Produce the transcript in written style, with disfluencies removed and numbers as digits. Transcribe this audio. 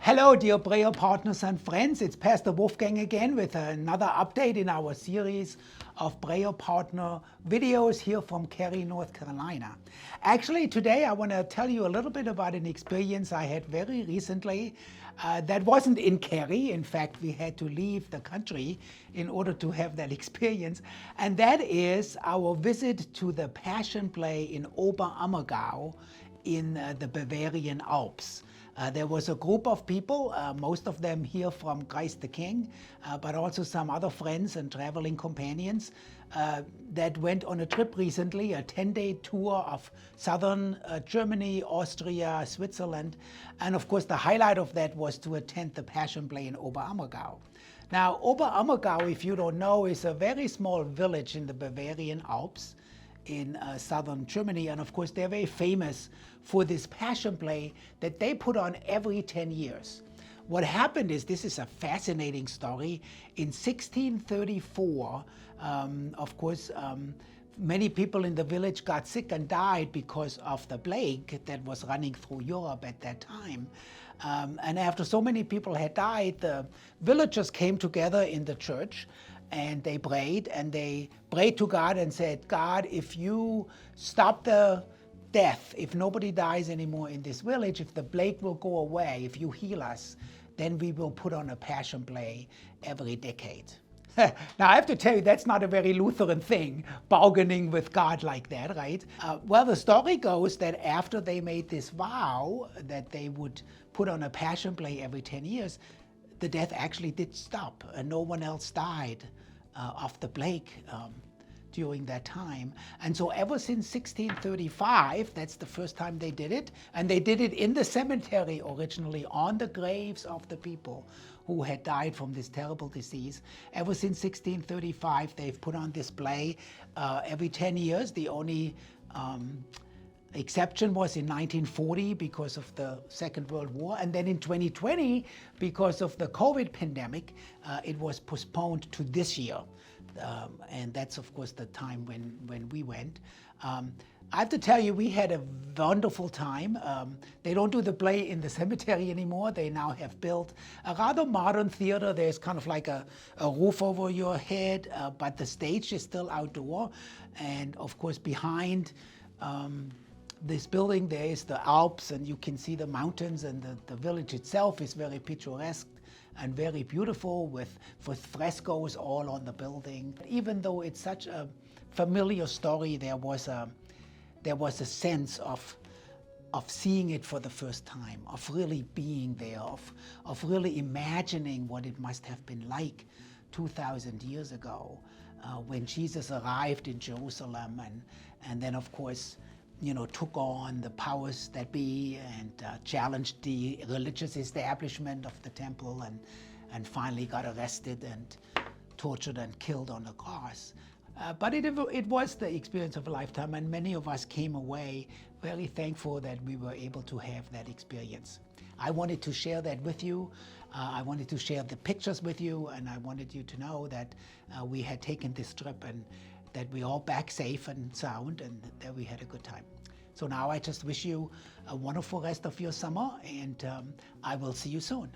Hello, dear prayer partners and friends. It's Pastor Wolfgang again with another update in our series of prayer partner videos here from Cary, North Carolina. Actually, today I want to tell you a little bit about an experience I had very recently that wasn't in Cary. In fact, we had to leave the country in order to have that experience. And that is our visit to the Passion Play in Oberammergau in the Bavarian Alps. There was a group of people, most of them here from Christ the King, but also some other friends and traveling companions that went on a trip recently, a 10-day tour of southern Germany, Austria, Switzerland. And of course, the highlight of that was to attend the Passion Play in Oberammergau. Now, Oberammergau, if you don't know, is a very small village in the Bavarian Alps in southern Germany, and of course they're very famous for this Passion Play that they put on every 10 years. What happened is, this is a fascinating story. In 1634, of course, many people in the village got sick and died because of the plague that was running through Europe at that time. And after so many people had died, the villagers came together in the church and they prayed to God and said, God, if you stop the death, if nobody dies anymore in this village, if the plague will go away, if you heal us, then we will put on a Passion Play every decade. Now, I have to tell you, that's not a very Lutheran thing, bargaining with God like that, right? Well, the story goes that after they made this vow that they would put on a Passion Play every 10 years, the death actually did stop, and no one else died of the plague during that time. And so ever since 1635, that's the first time they did it, and they did it in the cemetery originally, on the graves of the people who had died from this terrible disease. Ever since 1635, they've put on this play every 10 years. The only exception was in 1940 because of the Second World War, and then in 2020 because of the COVID pandemic, it was postponed to this year, and that's of course the time when we went. I have to tell you, we had a wonderful time. They don't do the play in the cemetery anymore. They now have built a rather modern theater. There's kind of like a roof over your head, but the stage is still outdoor, and of course behind this building there is the Alps, and you can see the mountains, and the village itself is very picturesque and very beautiful with frescoes all on the building. Even though it's such a familiar story, there was a sense of seeing it for the first time, of really being there, of really imagining what it must have been like 2,000 years ago when Jesus arrived in Jerusalem, and then of course, you know, took on the powers that be and challenged the religious establishment of the temple, and finally got arrested and tortured and killed on the cross. But it was the experience of a lifetime, and many of us came away very thankful that we were able to have that experience. I wanted to share that with you. I wanted to share the pictures with you, and I wanted you to know that we had taken this trip and that we're all back safe and sound, and that we had a good time. So now I just wish you a wonderful rest of your summer, and I will see you soon.